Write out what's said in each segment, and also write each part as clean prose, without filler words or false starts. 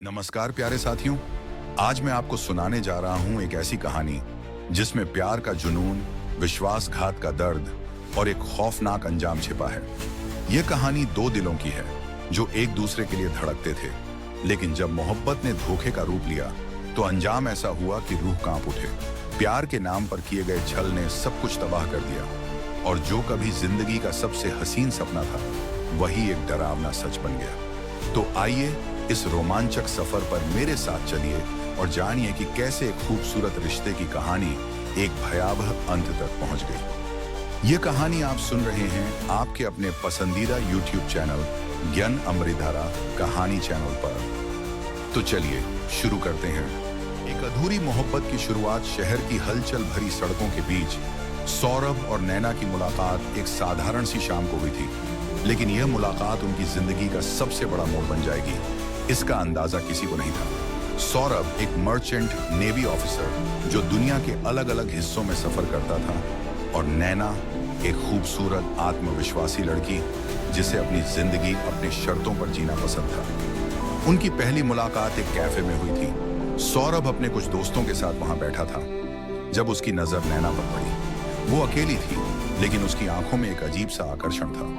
नमस्कार प्यारे साथियों। आज मैं आपको सुनाने जा रहा हूं एक ऐसी कहानी जिसमें प्यार का जुनून, विश्वासघात का दर्द और एक खौफनाक अंजाम छिपा है। यह कहानी दो दिलों की है जो एक दूसरे के लिए धड़कते थे, लेकिन जब मोहब्बत ने धोखे का रूप लिया तो अंजाम ऐसा हुआ कि रूह कांप उठे। प्यार के नाम पर किए गए छल ने सब कुछ तबाह कर दिया और जो कभी जिंदगी का सबसे हसीन सपना था वही एक डरावना सच बन गया। तो आइए इस रोमांचक सफर पर मेरे साथ चलिए और जानिए कि कैसे एक खूबसूरत रिश्ते की कहानी एक भयावह अंत तक पहुंच गई। ये कहानी आप सुन रहे हैं आपके अपने पसंदीदा YouTube चैनल ज्ञान अमृतधारा कहानी चैनल पर। तो चलिए शुरू करते हैं। एक अधूरी मोहब्बत की शुरुआत शहर की हलचल भरी सड़कों के बीच सौरभ और नैना की मुलाकात एक साधारण सी शाम को हुई थी, लेकिन यह मुलाकात उनकी जिंदगी का सबसे बड़ा मोड़ बन जाएगी, इसका अंदाजा किसी को नहीं था। सौरभ एक मर्चेंट नेवी ऑफिसर जो दुनिया के अलग अलग हिस्सों में सफर करता था, और नैना एक खूबसूरत आत्मविश्वासी लड़की जिसे अपनी जिंदगी अपनी शर्तों पर जीना पसंद था। उनकी पहली मुलाकात एक कैफे में हुई थी। सौरभ अपने कुछ दोस्तों के साथ वहां बैठा था जब उसकी नजर नैना पर पड़ी। वो अकेली थी, लेकिन उसकी आंखों में एक अजीब सा आकर्षण था।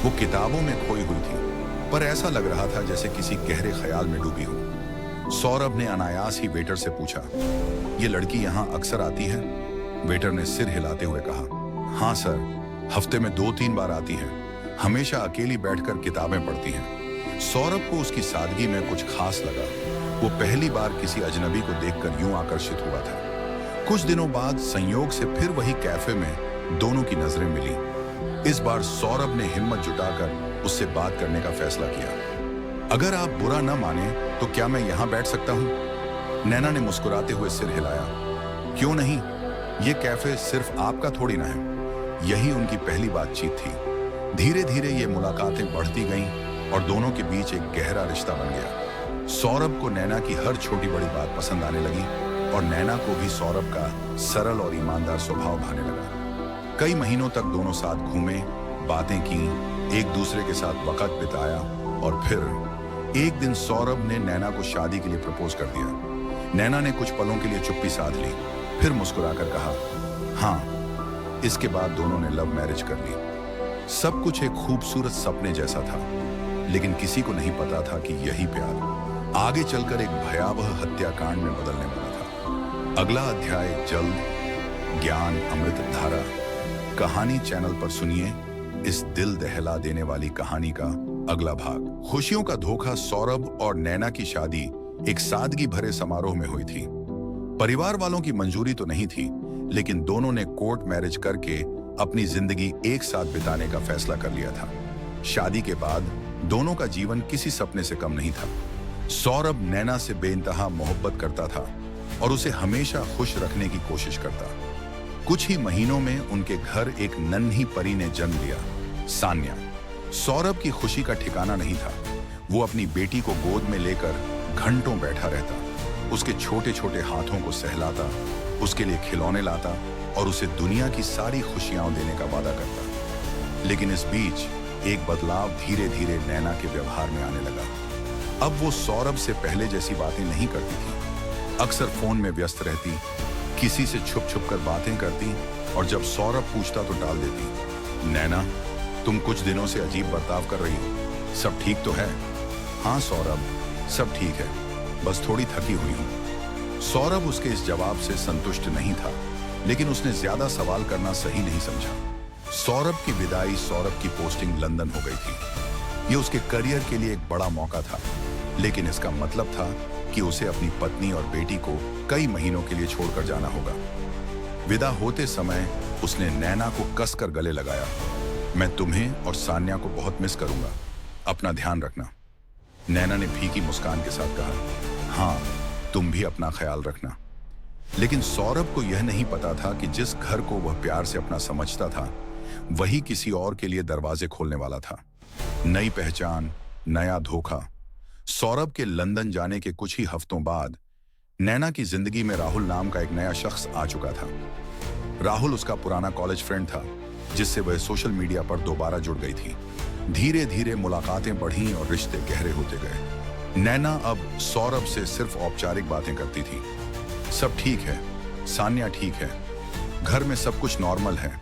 वो किताबों में खोई हुई थी, पर ऐसा लग रहा था जैसे किसी गहरे ख्याल में डूबी हो। सौरभ ने अनायास ही वेटर से पूछा, ये लड़की यहाँ अक्सर आती है? वेटर ने सिर हिलाते हुए कहा, हाँ सर, हफ्ते में 2-3 बार आती है। हमेशा अकेली बैठकर किताबें पढ़ती हैं। सौरभ को उसकी सादगी में कुछ खास लगा। वो पहली बार किसी अजनबी को देखकर यूं आकर्षित हुआ था। कुछ दिनों बाद संयोग से फिर वही कैफे में दोनों की नजरें मिली। इस बार सौरभ ने हिम्मत जुटाकर उससे बात करने का फैसला किया। अगर आप बुरा न माने तो क्या मैं यहां बैठ सकता हूं? नैना ने मुस्कुराते हुए सिर हिलाया। क्यों नहीं, ये कैफे सिर्फ आपका थोड़ी ना है। यही उनकी पहली बातचीत थी। धीरे धीरे ये मुलाकातें बढ़ती गईं और दोनों के बीच एक गहरा रिश्ता बन गया। सौरभ को नैना की हर छोटी बड़ी बात पसंद आने लगी और नैना को भी सौरभ का सरल और ईमानदार स्वभाव भाने लगा। कई महीनों तक दोनों साथ घूमे, बातें की, एक दूसरे के साथ वक्त बिताया, और फिर एक दिन सौरभ ने नैना को शादी के लिए प्रपोज कर दिया। नैना ने कुछ पलों के लिए चुप्पी साध ली, फिर मुस्कुराकर कहा, हाँ। इसके बाद दोनों ने लव मैरिज कर ली। सब कुछ एक खूबसूरत सपने जैसा था, लेकिन किसी को नहीं पता था कि यही प्यार आगे चलकर एक भयावह हत्याकांड में बदलने वाला था। अगला अध्याय जल्द ज्ञान अमृत धारा कहानी चैनल पर सुनिए इस दिल दहला देने वाली कहानी का अगला भाग। खुशियों का धोखा। सौरभ और नैना की शादी एक सादगी भरे समारोह में हुई थी। परिवार वालों की मंजूरी तो नहीं थी, लेकिन दोनों ने कोर्ट मैरिज करके अपनी जिंदगी एक साथ बिताने का फैसला कर लिया था। शादी के बाद दोनों का जीवन किसी सपने से कम नहीं था। सौरभ नैना से बेइंतहा मोहब्बत करता था और उसे हमेशा खुश रखने की कोशिश करता। कुछ ही महीनों में उनके घर एक नन्ही परी ने जन्म लिया, सान्या। सौरभ की खुशी का ठिकाना नहीं था। वो अपनी बेटी को गोद में लेकर घंटों बैठा रहता, उसके छोटे छोटे हाथों को सहलाता, उसके लिए खिलौने लाता और उसे दुनिया की सारी खुशियां देने का वादा करता। लेकिन इस बीच एक बदलाव धीरे धीरे नैना के व्यवहार में आने लगा। अब वो सौरभ से पहले जैसी बातें नहीं करती थी। अक्सर फोन में व्यस्त रहती, किसी से छुप छुप कर बातें करती, और जब सौरभ पूछता तो टाल देती। नैना, तुम कुछ दिनों से अजीब बर्ताव कर रही हो, सब ठीक तो है? हाँ सौरभ, सब ठीक है, बस थोड़ी थकी हुई हूं। सौरभ उसके इस जवाब से संतुष्ट नहीं था, लेकिन उसने ज्यादा सवाल करना सही नहीं समझा। सौरभ की विदाई, सौरभ की पोस्टिंग लंदन हो गई थी। ये उसके करियर के लिए एक बड़ा मौका था, लेकिन इसका मतलब था कि उसे अपनी पत्नी और बेटी को कई महीनों के लिए छोड़कर जाना होगा। विदा होते समय उसने नैना को कसकर गले लगाया। मैं तुम्हें और सान्या को बहुत मिस करूंगा, अपना ध्यान रखना। नैना ने फीकी मुस्कान के साथ कहा, हाँ, तुम भी अपना ख्याल रखना। लेकिन सौरभ को यह नहीं पता था कि जिस घर को वह प्यार से अपना समझता था, वही किसी और के लिए दरवाजे खोलने वाला था। नई पहचान, नया धोखा। सौरभ के लंदन जाने के कुछ ही हफ्तों बाद नैना की जिंदगी में राहुल नाम का एक नया शख्स आ चुका था। राहुल उसका पुराना कॉलेज फ्रेंड था, जिससे वह सोशल मीडिया पर दोबारा जुड़ गई थी। धीरे धीरे मुलाकातें बढ़ीं और रिश्ते गहरे होते गए। नैना अब सौरभ से सिर्फ औपचारिक बातें करती थी। सब ठीक है, सान्या ठीक है, घर में सब कुछ नॉर्मल है,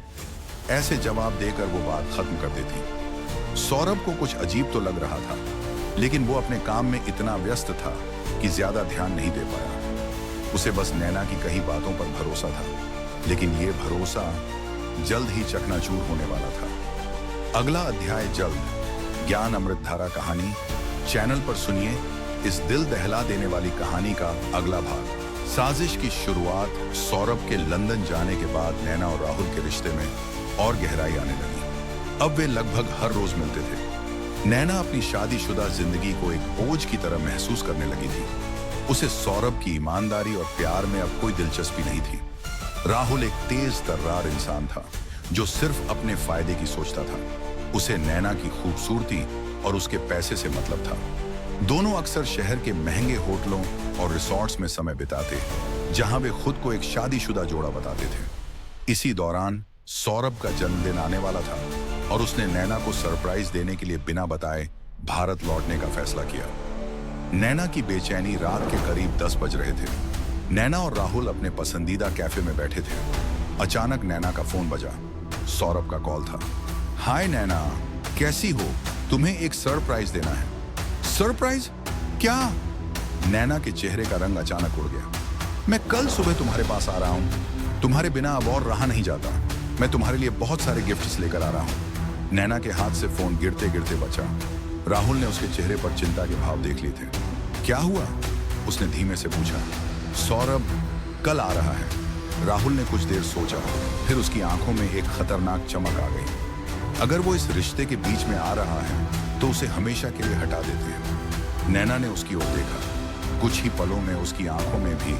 ऐसे जवाब देकर वो बात खत्म कर देती। सौरभ को कुछ अजीब तो लग रहा था, लेकिन वो अपने काम में इतना व्यस्त था कि ज्यादा ध्यान नहीं दे पाया। उसे बस नैना की कही बातों पर भरोसा था, लेकिन ये भरोसा जल्द ही चकनाचूर होने वाला था। अगला अध्याय जल्द। ज्ञान अमृतधारा कहानी चैनल पर सुनिए इस दिल दहला देने वाली कहानी का अगला भाग। साजिश की शुरुआत सौरभ के लंदन जाने के बाद नैना और राहुल के रिश्ते में और गहराई आने लगी। अब वे लगभग हर रोज मिलते थे। नैना अपनी शादीशुदा जिंदगी को एक बोझ की तरह महसूस करने लगी थी। उसे सौरभ की ईमानदारी और प्यार में अब कोई दिलचस्पी नहीं थी। राहुल एक तेज तर्रार इंसान था जो सिर्फ अपने फायदे की सोचता था। उसे नैना की खूबसूरती और उसके पैसे से मतलब था। दोनों अक्सर शहर के महंगे होटलों और रिसोर्ट्स में समय बिताते, जहां वे खुद को एक शादीशुदा जोड़ा बताते थे। इसी दौरान सौरभ का जन्मदिन आने वाला था और उसने नैना को सरप्राइज देने के लिए बिना बताए भारत लौटने का फैसला किया। नैना की बेचैनी रात के करीब 10 बज रहे थे। नैना और राहुल अपने पसंदीदा कैफे में बैठे थे। अचानक नैना का फोन बजा। सौरभ का कॉल था। हाय नैना, कैसी हो? तुम्हें एक सरप्राइज देना है। सरप्राइज? क्या? नैना के चेहरे का रंग अचानक उड़ गया। मैं कल सुबह तुम्हारे पास आ रहा हूं। तुम्हारे बिना अब और रहा नहीं जाता। मैं तुम्हारे लिए बहुत सारे गिफ्ट्स लेकर आ रहा हूं। नैना के हाथ से फोन गिरते गिरते बचा। राहुल ने उसके चेहरे पर चिंता के भाव देख लिए थे। क्या हुआ? उसने धीमे से पूछा। सौरभ कल आ रहा है। राहुल ने कुछ देर सोचा, फिर उसकी आंखों में एक खतरनाक चमक आ गई। अगर वो इस रिश्ते के बीच में आ रहा है तो उसे हमेशा के लिए हटा देते हैं। नैना ने उसकी ओर देखा। कुछ ही पलों में उसकी आंखों में भी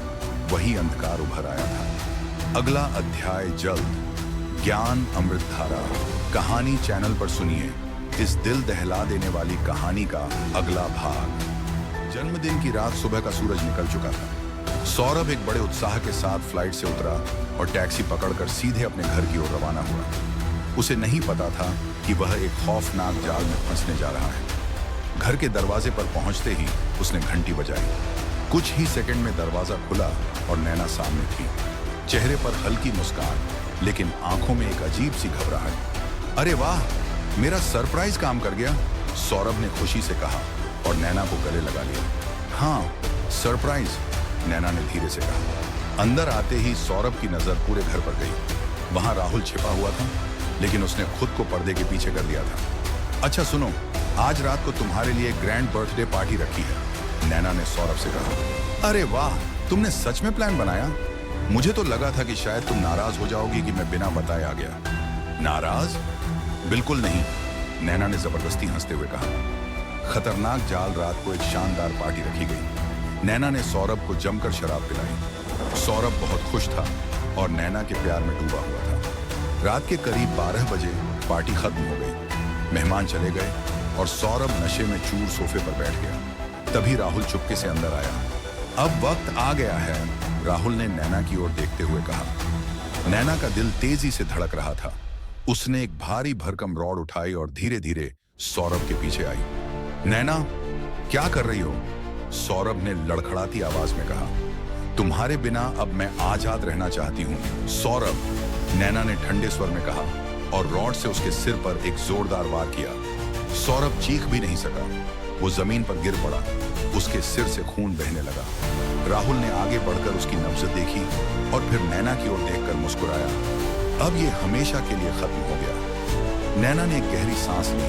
वही अंधकार उभर आया था। अगला अध्याय जल्द। ज्ञान अमृतधारा कहानी चैनल पर सुनिए इस दिल दहला देने वाली कहानी का अगला भाग। जन्मदिन की रात सुबह का सूरज निकल चुका था। सौरभ एक बड़े उत्साह के साथ फ्लाइट से उतरा और टैक्सी पकड़कर सीधे अपने घर की ओर रवाना हुआ। उसे नहीं पता था कि वह एक खौफनाक जाल में फंसने जा रहा है। घर के दरवाजे पर पहुंचते ही उसने घंटी बजाई। कुछ ही सेकंड में दरवाजा खुला और नैना सामने थी। चेहरे पर हल्की मुस्कान, लेकिन आंखों में एक अजीब सी घबराहट। अरे वाह, मेरा सरप्राइज काम कर गया, सौरभ ने खुशी से कहा और नैना को गले लगा लिया। हाँ, सरप्राइज, नैना ने धीरे से कहा। अंदर आते ही सौरभ की नजर पूरे घर पर गई। वहां राहुल छिपा हुआ था, लेकिन उसने खुद को पर्दे के पीछे कर दिया था। अच्छा सुनो, आज रात को तुम्हारे लिए ग्रैंड बर्थडे पार्टी रखी है, नैना ने सौरभ से कहा। अरे वाह, तुमने सच में प्लान बनाया? मुझे तो लगा था कि शायद तुम नाराज हो जाओगी कि मैं बिना बताए आ गया। नाराज? बिल्कुल नहीं, नैना ने जबरदस्ती हंसते हुए कहा। खतरनाक जाल रात को एक शानदार पार्टी रखी गई। नैना ने सौरभ को जमकर शराब पिलाई। सौरभ बहुत खुश था और नैना के प्यार में डूबा हुआ था। रात के करीब 12 बजे पार्टी खत्म हो गई। मेहमान चले गए और सौरभ नशे में चूर सोफे पर बैठ गया। तभी राहुल चुपके से अंदर आया। अब वक्त आ गया है, राहुल ने नैना की ओर देखते हुए कहा। नैना का दिल तेजी से धड़क रहा था। उसने एक भारी भरकम रॉड उठाई और धीरे धीरे सौरभ के पीछे आई। नैना, क्या कर रही हो? सौरभ ने लड़खड़ाती आवाज में कहा। तुम्हारे बिना अब मैं आजाद रहना चाहती हूँ, सौरभ, नैना ने ठंडे स्वर में कहा और रॉड से उसके सिर पर एक जोरदार वार किया। सौरभ चीख भी नहीं सका। वो जमीन पर गिर पड़ा। उसके सिर से खून बहने लगा। राहुल ने आगे बढ़कर उसकी नब्ज देखी और फिर नैना की ओर देखकर मुस्कुराया। अब ये हमेशा के लिए खत्म हो गया। नैना ने एक गहरी सांस ली,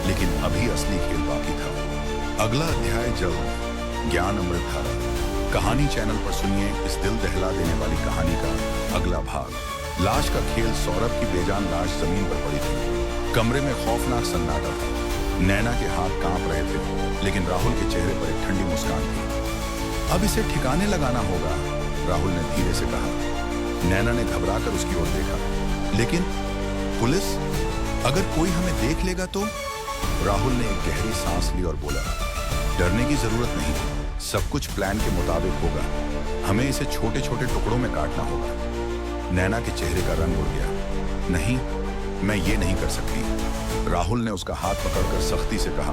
लेकिन अभी असली खेल बाकी था। अगला अध्याय जल्द। ज्ञान अमृतधारा कहानी चैनल पर सुनिए इस दिल दहला देने वाली कहानी का अगला भाग। लाश का खेल। सौरभ की बेजान लाश जमीन पर पड़ी थी। कमरे में खौफनाक सन्नाटा था। नैना के हाथ कांप रहे थे, लेकिन राहुल के चेहरे पर एक ठंडी मुस्कान थी। अब इसे ठिकाने लगाना होगा, राहुल ने धीरे से कहा। नैना ने घबराकर उसकी ओर देखा। लेकिन पुलिस? अगर कोई हमें देख लेगा तो? राहुल ने एक गहरी सांस ली और बोला, डरने की जरूरत नहीं, सब कुछ प्लान के मुताबिक होगा। हमें इसे छोटे छोटे टुकड़ों में काटना होगा। नैना के चेहरे का रंग उड़ गया। नहीं, मैं ये नहीं कर सकती। राहुल ने उसका हाथ पकड़कर सख्ती से कहा।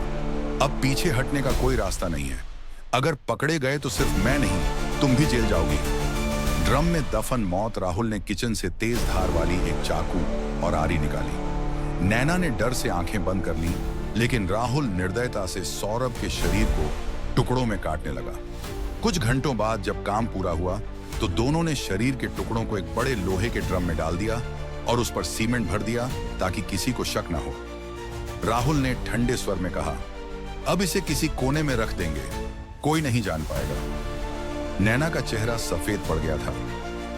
अब पीछे हटने का कोई रास्ता नहीं है। अगर पकड़े गए तो सिर्फ मैं नहीं, तुम भी जेल जाओगी। ड्रम में दफन मौत राहुल ने किचन से तेज धार वाली एक चाकू और आरी निकाली। नैना ने डर से आंखें बंद कर ली, लेकिन राहुल निर्दयता से सौरभ के शरीर को टुकड़ों में काटने लगा। कुछ घंटों बाद जब काम पूरा हुआ तो दोनों ने शरीर के टुकड़ों को एक बड़े लोहे के ड्रम में डाल दिया और उस पर सीमेंट भर दिया ताकि किसी को शक न हो। राहुल ने ठंडे स्वर में कहा, अब इसे किसी कोने में रख देंगे, कोई नहीं जान पाएगा। नैना का चेहरा सफेद पड़ गया था,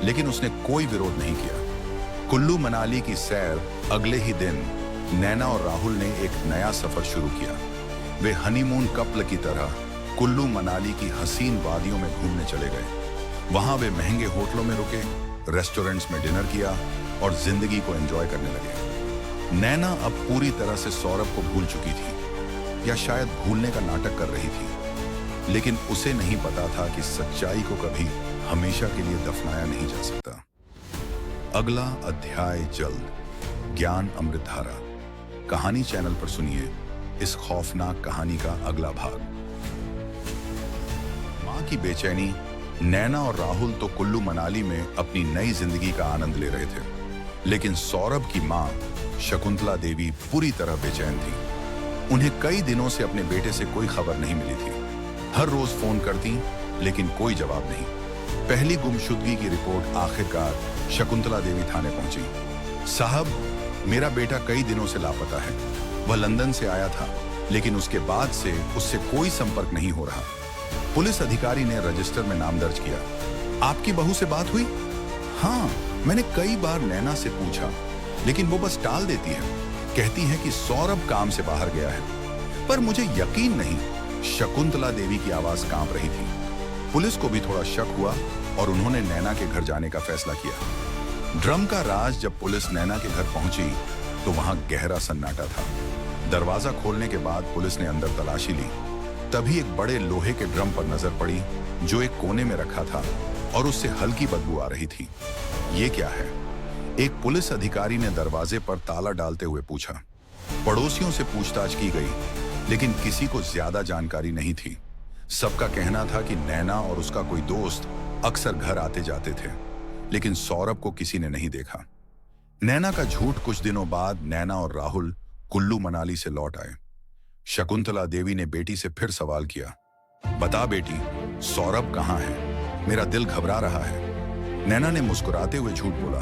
लेकिन उसने कोई विरोध नहीं किया। कुल्लू मनाली की सैर अगले ही दिन नैना और राहुल ने एक नया सफर शुरू किया। वे हनीमून कपल की तरह कुल्लू मनाली की हसीन वादियों में घूमने चले गए। वहां वे महंगे होटलों में रुके, रेस्टोरेंट्स में डिनर किया और जिंदगी को एंजॉय करने लगे। नैना अब पूरी तरह से सौरभ को भूल चुकी थी, या शायद भूलने का नाटक कर रही थी, लेकिन उसे नहीं पता था कि सच्चाई को कभी हमेशा के लिए दफनाया नहीं जा सकता। अगला अध्याय जल्द। ज्ञान अमृत धारा कहानी चैनल पर सुनिए इस खौफनाक कहानी का अगला भाग। मां की बेचैनी। नैना और राहुल तो कुल्लू मनाली में अपनी नई जिंदगी का आनंद ले रहे थे, लेकिन सौरभ की मां शकुंतला देवी पूरी तरह बेचैन थी। उन्हें कई दिनों से अपने बेटे से कोई खबर नहीं मिली थी। हर रोज फोन करती, लेकिन कोई जवाब नहीं। पहली गुमशुदगी की रिपोर्ट आखिरकार शकुंतला देवी थाने पहुंची। साहब, मेरा बेटा कई दिनों से लापता है। वह लंदन से आया था, लेकिन उसके बाद से उससे कोई संपर्क नहीं हो रहा। पुलिस अधिकारी ने रजिस्टर में नाम दर्ज किया। आपकी बहू से बात हुई? हाँ, मैंने कई बार नैना से पूछा, लेकिन वो बस टाल देती है। कहती है कि सौरभ काम से बाहर गया है। पर मुझे यकीन नहीं। शकुंतला देवी की आवाज कांप रही थी। पुलिस को भी थोड़ा शक हुआ और उन्होंने नैना के घर जाने का फैसला किया। ड्रम का राज जब पुलिस नैना के घर पहुंची तो वहां गहरा सन्नाटा था। दरवाजा खोलने के बाद पुलिस ने अंदर तलाशी ली। तभी एक बड़े लोहे के ड्रम पर नजर पड़ी जो एक कोने में रखा था और उससे हल्की बदबू आ रही थी। ये क्या है? एक पुलिस अधिकारी ने दरवाजे पर ताला डालते हुए पूछा। पड़ोसियों से पूछताछ की गई, लेकिन किसी को ज्यादा जानकारी नहीं थी। सबका कहना था कि नैना और उसका कोई दोस्त अक्सर घर आते जाते थे, लेकिन सौरभ को किसी ने नहीं देखा। नैना का झूठ। कुछ दिनों बाद नैना और राहुल कुल्लू मनाली से लौट आए। शकुंतला देवी ने बेटी से फिर सवाल किया, बता बेटी, सौरभ कहाँ है? मेरा दिल घबरा रहा है। नैना ने मुस्कुराते हुए झूठ बोला,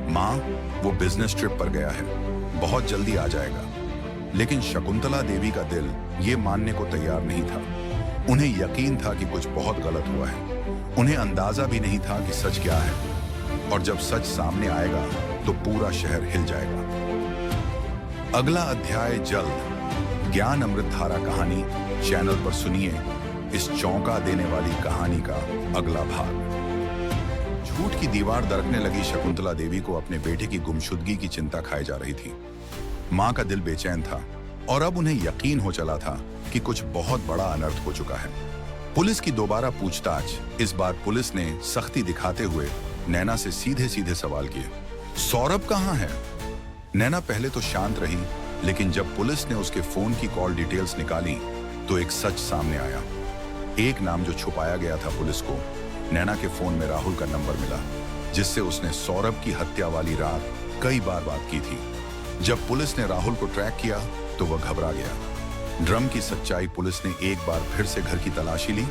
माँ, वो बिजनेस ट्रिप पर गया है, बहुत जल्दी आ जाएगा। लेकिन शकुंतला देवी का दिल ये मानने को तैयार नहीं था। उन्हें यकीन था कि कुछ बहुत गलत हुआ है। उन्हें अंदाजा भी नहीं था कि सच क्या है, और जब सच सामने आएगा तो पूरा शहर हिल जाएगा। अगला अध्याय जल्द। ज्ञान अमृत धारा कहानी चैनल पर सुनिए इस चौंका देने वाली कहानी का अगला भाग। झूठ की दीवार दरकने लगी शकुंतला देवी को अपने बेटे की गुमशुदगी की चिंता खाई जा रही थी। मां का दिल बेचैन था और अब उन्हें यकीन हो चला था कि कुछ बहुत बड़ा अनर्थ हो चुका है। पुलिस की दोबारा पूछताछ। इस बार पुलिस ने सख्ती दिखाते हुए नैना से सीधे सीधे सवाल किए, सौरभ कहाँ है? नैना पहले तो शांत रही, लेकिन जब पुलिस ने उसके फोन की कॉल डिटेल्स निकाली तो एक सच सामने आया। एक नाम जो छुपाया गया था पुलिस को। नैना के फोन में राहुल का नंबर मिला, जिससे उसने सौरभ की हत्या वाली रात कई बार बात की थी। जब पुलिस ने राहुल को ट्रैक किया तो वह घबरा गया। ड्रम की सच्चाई। पुलिस ने एक बार फिर से घर की तलाशी ली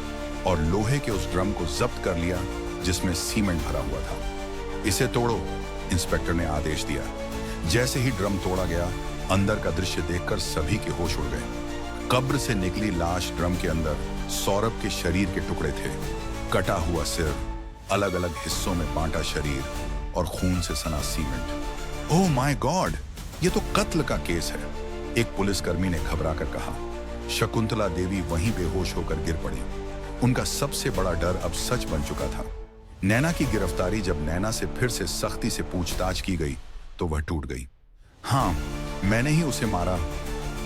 और लोहे के उस ड्रम को जब्त कर लिया जिसमें सीमेंट भरा हुआ था। इसे तोड़ो, इंस्पेक्टर ने आदेश दिया। जैसे ही ड्रम तोड़ा गया, अंदर का दृश्य देखकर सभी के होश उड़ गए। कब्र से निकली लाश ड्रम के अंदर सौरभ के शरीर के टुकड़े थे। कटा हुआ सिर, अलग अलग हिस्सों में बांटा शरीर और खून से सना सीमेंट। ओह माय गॉड, ये तो कत्ल का केस है, एक पुलिसकर्मी ने घबरा कर कहा। शकुंतला देवी वहीं बेहोश होकर गिर पड़ी। उनका सबसे बड़ा डर अब सच बन चुका था। नैना की गिरफ्तारी। जब नैना से फिर से सख्ती से पूछताछ की गई तो वह टूट गई। हाँ, मैंने ही उसे मारा।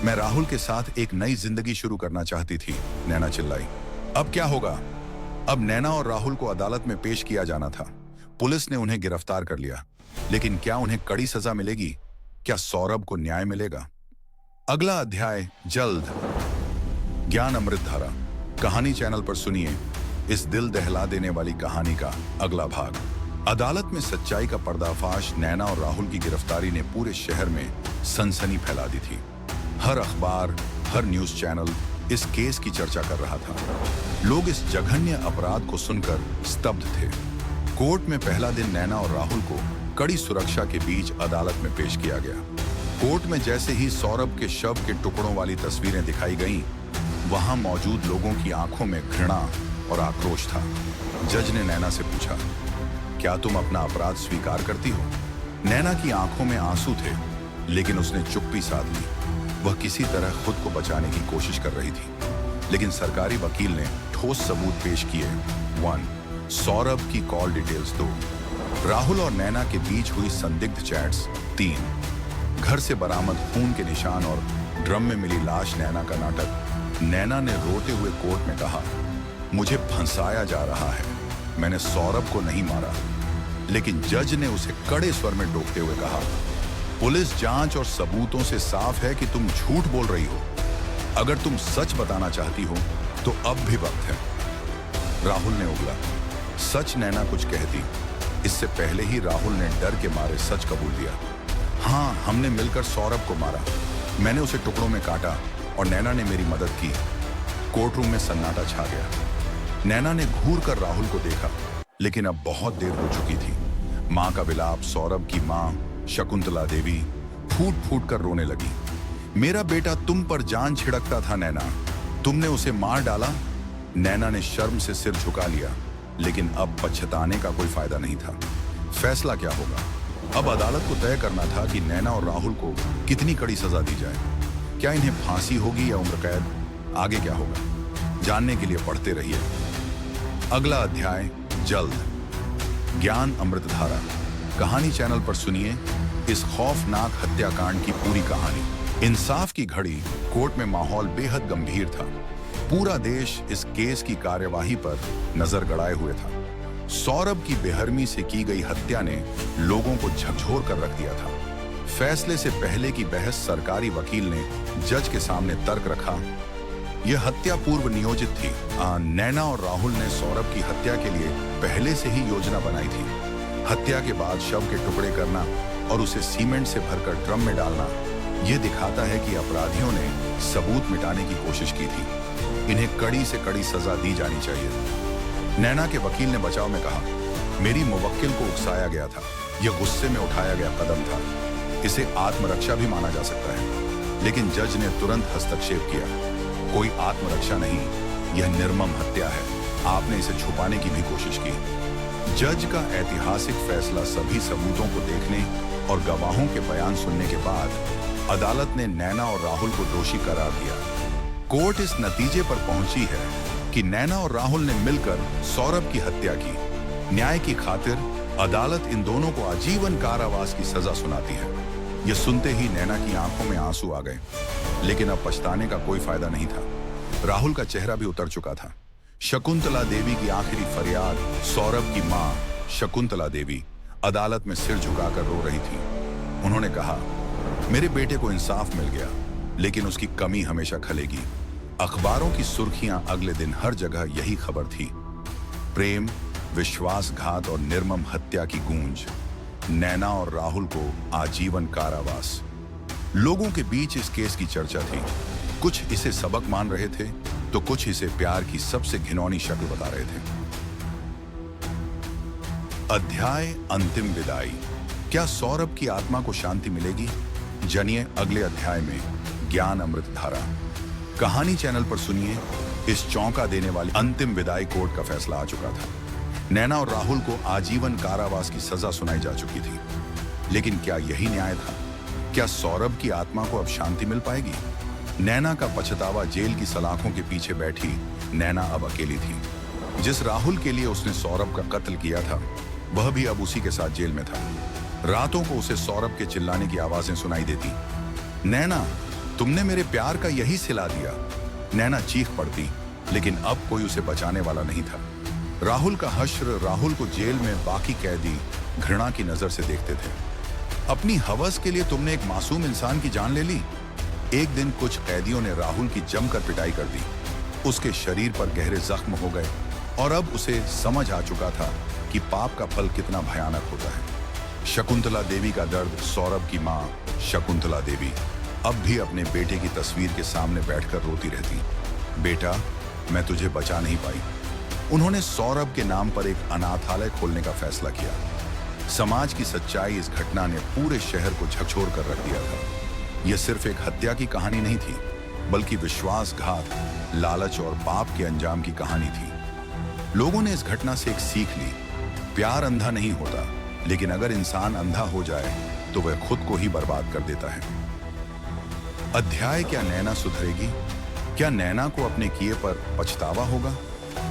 मैं राहुल के साथ एक नई जिंदगी शुरू करना चाहती थी, नैना चिल्लाई। अब क्या होगा? अब नैना और राहुल को अदालत में पेश किया जाना था। पुलिस ने उन्हें गिरफ्तार कर लिया, लेकिन क्या उन्हें कड़ी सजा मिलेगी? क्या सौरभ को न्याय मिलेगा? अगला अध्याय जल्द। ज्ञान अमृत धारा कहानी चैनल पर सुनिए इस दिल दहला देने वाली कहानी का अगला भाग। अदालत में सच्चाई का पर्दाफाश। नैना और राहुल की गिरफ्तारी ने पूरे शहर में सनसनी फैला दी थी। हर अखबार, हर न्यूज चैनल इस केस की चर्चा कर रहा था। लोग इस जघन्य अपराध को सुनकर स्तब्ध थे। कोर्ट में पहला दिन नैना और राहुल को कड़ी सुरक्षा के बीच अदालत में पेश किया गया। कोर्ट में जैसे ही सौरभ के शव के टुकड़ों वाली तस्वीरें दिखाई गईं, वहां मौजूद लोगों की आंखों में घृणा और आक्रोश था। जज ने नैना से पूछा, क्या तुम अपना अपराध स्वीकार करती हो? नैना की आंखों में आंसू थे, लेकिन उसने चुप्पी साध ली। वह किसी तरह खुद को बचाने की कोशिश कर रही थी, लेकिन सरकारी वकील ने ठोस सबूत पेश किए। 1. सौरभ की कॉल डिटेल्स 2. राहुल और नैना के बीच हुई संदिग्ध चैट्स 3. घर से बरामद खून के निशान और ड्रम में मिली लाश। नैना का नाटक। नैना ने रोते हुए कोर्ट में कहा, मुझे फंसाया जा रहा है, मैंने सौरभ को नहीं मारा। लेकिन जज ने उसे कड़े स्वर में टोकते हुए कहा, पुलिस जांच और सबूतों से साफ है कि तुम झूठ बोल रही हो। अगर तुम सच बताना चाहती हो तो अब भी वक्त है। राहुल ने उगला, सच? नैना कुछ कहती, इससे पहले ही राहुल ने डर के मारे सच कबूल दिया। हाँ, हमने मिलकर सौरभ को मारा। मैंने उसे टुकड़ों में काटा और नैना ने मेरी मदद की। कोर्ट रूम में सन्नाटा छा गया। नैना ने घूर कर राहुल को देखा, लेकिन अब बहुत देर हो चुकी थी। मां का विलाप। सौरभ की मां शकुंतला देवी फूट फूट कर रोने लगी। मेरा बेटा तुम पर जान छिड़कता था नैना, तुमने उसे मार डाला। नैना ने शर्म से सिर झुका लिया, लेकिन अब पछताने का कोई फायदा नहीं था। फैसला क्या होगा? अब अदालत को तय करना था कि नैना और राहुल को कितनी कड़ी सजा दी जाए। क्या इन्हें फांसी होगी या उम्र कैद? आगे क्या होगा, जानने के लिए पढ़ते रहिए। अगला अध्याय जल्द। ज्ञान अमृतधारा कहानी चैनल पर सुनिए इस खौफनाक हत्याकांड की पूरी कहानी। इंसाफ की घड़ी। कोर्ट में माहौल बेहद गंभीर था। पूरा देश इस केस की कार्यवाही पर नजर गड़ाए हुए था। सौरभ की बेहरमी से की गई हत्या ने लोगों को झकझोर कर रख दिया था। फैसले से पहले की बहस। सरकारी वकील ने जज के सामने तर्क रखा, यह हत्या पूर्व नियोजित थी। नैना और राहुल ने सौरभ की हत्या के लिए पहले से ही योजना बनाई थी। हत्या के बाद शव के टुकड़े करना और उसे सीमेंट से भरकर ड्रम में डालना, यह दिखाता है कि अपराधियों ने सबूत मिटाने की कोशिश की थी। इन्हें कड़ी से कड़ी सजा दी जानी चाहिए। नैना के वकील ने बचाव में कहा, मेरी मुवक्किल को उकसाया गया था, यह गुस्से में उठाया गया कदम था, इसे आत्मरक्षा भी माना जा सकता है। लेकिन जज ने तुरंत हस्तक्षेप किया, कोई आत्मरक्षा नहीं, यह निर्मम हत्या है, आपने इसे छुपाने की भी कोशिश की। जज का ऐतिहासिक फैसला। सभी सबूतों को देखने और गवाहों के बयान सुनने के बाद अदालत ने नैना और राहुल को दोषी करार दिया। कोर्ट इस नतीजे पर पहुंची है कि नैना और राहुल ने मिलकर सौरभ की हत्या की। न्याय की खातिर अदालत इन दोनों को आजीवन कारावास की सजा सुनाती है। यह सुनते ही नैना की आंखों में आंसू आ गए, लेकिन अब पछताने का कोई फायदा नहीं था। राहुल का चेहरा भी उतर चुका था। शकुंतला देवी की आखिरी फरियाद। सौरभ की मां शकुंतला देवी अदालत में सिर झुकाकर रो रही थी। उन्होंने कहा, मेरे बेटे को इंसाफ मिल गया, लेकिन उसकी कमी हमेशा खलेगी। अखबारों की सुर्खियां अगले दिन हर जगह यही खबर थी, प्रेम, विश्वासघात और निर्मम हत्या की गूंज। नैना और राहुल को आजीवन कारावास। लोगों के बीच इस केस की चर्चा थी। कुछ इसे सबक मान रहे थे, तो कुछ इसे प्यार की सबसे घिनौनी शक्ल बता रहे थे। अध्याय अंतिम विदाई। क्या सौरभ की आत्मा को शांति मिलेगी? जानिए अगले अध्याय में ज्ञान अमृतधारा कहानी चैनल पर सुनिए इस चौंका देने वाली अंतिम विदाई। कोर्ट का फैसला आ चुका था। नैना और राहुल को आजीवन कारावास की सजा सुनाई जा चुकी थी। लेकिन क्या यही न्याय था? क्या सौरभ की आत्मा को अब शांति मिल पाएगी? नैना का पछतावा। जेल की सलाखों के पीछे बैठी नैना अब अकेली थी। जिस राहुल के लिए उसने सौरभ का कत्ल किया था, वह भी अब उसी के साथ जेल में था। रातों को उसे सौरभ के चिल्लाने की आवाजें सुनाई देती। नैना, तुमने मेरे प्यार का यही सिला दिया। नैना चीख पड़ती, लेकिन अब कोई उसे बचाने वाला नहीं था। राहुल का हश्र। राहुल को जेल में बाकी कैदी घृणा की नजर से देखते थे। अपनी हवस के लिए तुमने एक मासूम इंसान की जान ले ली। एक दिन कुछ कैदियों ने राहुल की जमकर पिटाई कर दी। उसके शरीर पर गहरे जख्म हो गए और अब उसे समझ आ चुका था कि पाप का फल कितना भयानक होता है। शकुंतला देवी का दर्द। सौरभ की माँ शकुंतला देवी अब भी अपने बेटे की तस्वीर के सामने बैठकर रोती रहती। बेटा, मैं तुझे बचा नहीं पाई। उन्होंने सौरभ के नाम पर एक अनाथालय खोलने का फैसला किया। समाज की सच्चाई इस घटना ने पूरे शहर को झकझोर कर रख दिया था। यह सिर्फ एक हत्या की कहानी नहीं थी, बल्कि विश्वासघात, लालच और पाप के अंजाम की कहानी थी। लोगों ने इस घटना से एक सीख ली। प्यार अंधा नहीं होता, लेकिन अगर इंसान अंधा हो जाए तो वह खुद को ही बर्बाद कर देता है। अध्याय: क्या नैना सुधरेगी? क्या नैना को अपने किए पर पछतावा होगा?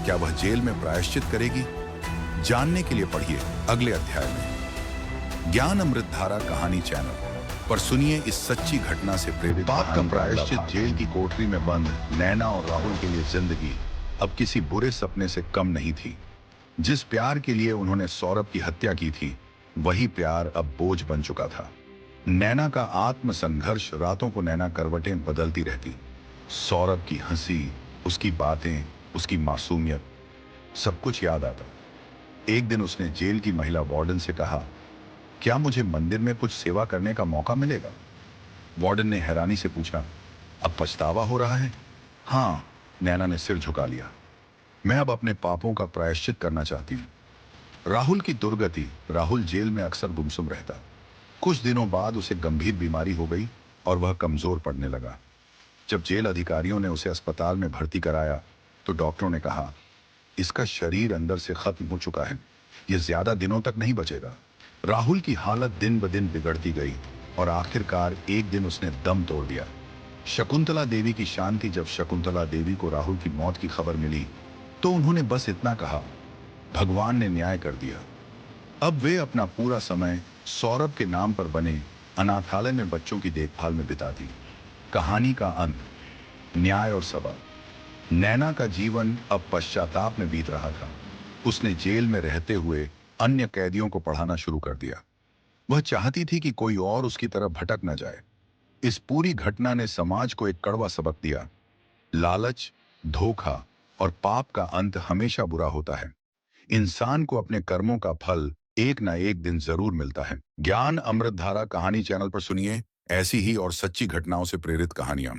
क्या वह जेल में प्रायश्चित करेगी? जानने के लिए पढ़िए अगले अध्याय में ज्ञान अमृत धारा कहानी चैनल पर। सुनिए इस सच्ची घटना से प्रेरित पाप का प्रायश्चित। जेल की कोठरी में बंद नैना और राहुल के लिए जिंदगी अब किसी बुरे सपने से कम नहीं थी। जिस प्यार के लिए उन्होंने सौरभ की हत्या की थी, वही प्यार अब बोझ बन चुका था। नैना का आत्म संघर्ष। रातों को नैना करवटें बदलती रहती। सौरभ की हंसी, उसकी बातें, उसकी मासूमियत, सब कुछ याद आता। एक दिन उसने जेल की महिला वार्डन से कहा, क्या मुझे मंदिर में कुछ सेवा करने का मौका मिलेगा? वार्डन ने हैरानी से पूछा, अब पछतावा हो रहा है? हाँ, नैना ने सिर झुका लिया। मैं अब अपने पापों का प्रायश्चित करना चाहती हूँ। राहुल की दुर्गति। राहुल जेल में अक्सर गुमसुम रहता। कुछ दिनों बाद उसे गंभीर बीमारी हो गई और वह कमजोर पड़ने लगा। जब जेल अधिकारियों ने उसे अस्पताल में भर्ती कराया तो डॉक्टरों ने कहा, इसका शरीर अंदर से खत्म हो चुका है, यह ज्यादा दिनों तक नहीं बचेगा। राहुल की हालत दिन ब दिन बिगड़ती गई और आखिरकार एक दिन उसने दम तोड़ दिया। शकुंतला देवी की शांति। जब शकुंतला देवी को राहुल की मौत की खबर मिली तो उन्होंने बस इतना कहा, भगवान ने न्याय कर दिया। अब वे अपना पूरा समय सौरभ के नाम पर बने अनाथालय में बच्चों की देखभाल में बिताती। कहानी का अंत: न्याय और सबक। नैना का जीवन अब पश्चाताप में बीत रहा था। उसने जेल में रहते हुए अन्य कैदियों को पढ़ाना शुरू कर दिया। वह चाहती थी कि कोई और उसकी तरफ भटक न जाए। इस पूरी घटना ने समाज को एक कड़वा सबक दिया। लालच, धोखा और पाप का अंत हमेशा बुरा होता है। इंसान को अपने कर्मों का फल एक ना एक दिन जरूर मिलता है। ज्ञान अमृत धारा कहानी चैनल पर सुनिए ऐसी ही और सच्ची घटनाओं से प्रेरित कहानियां।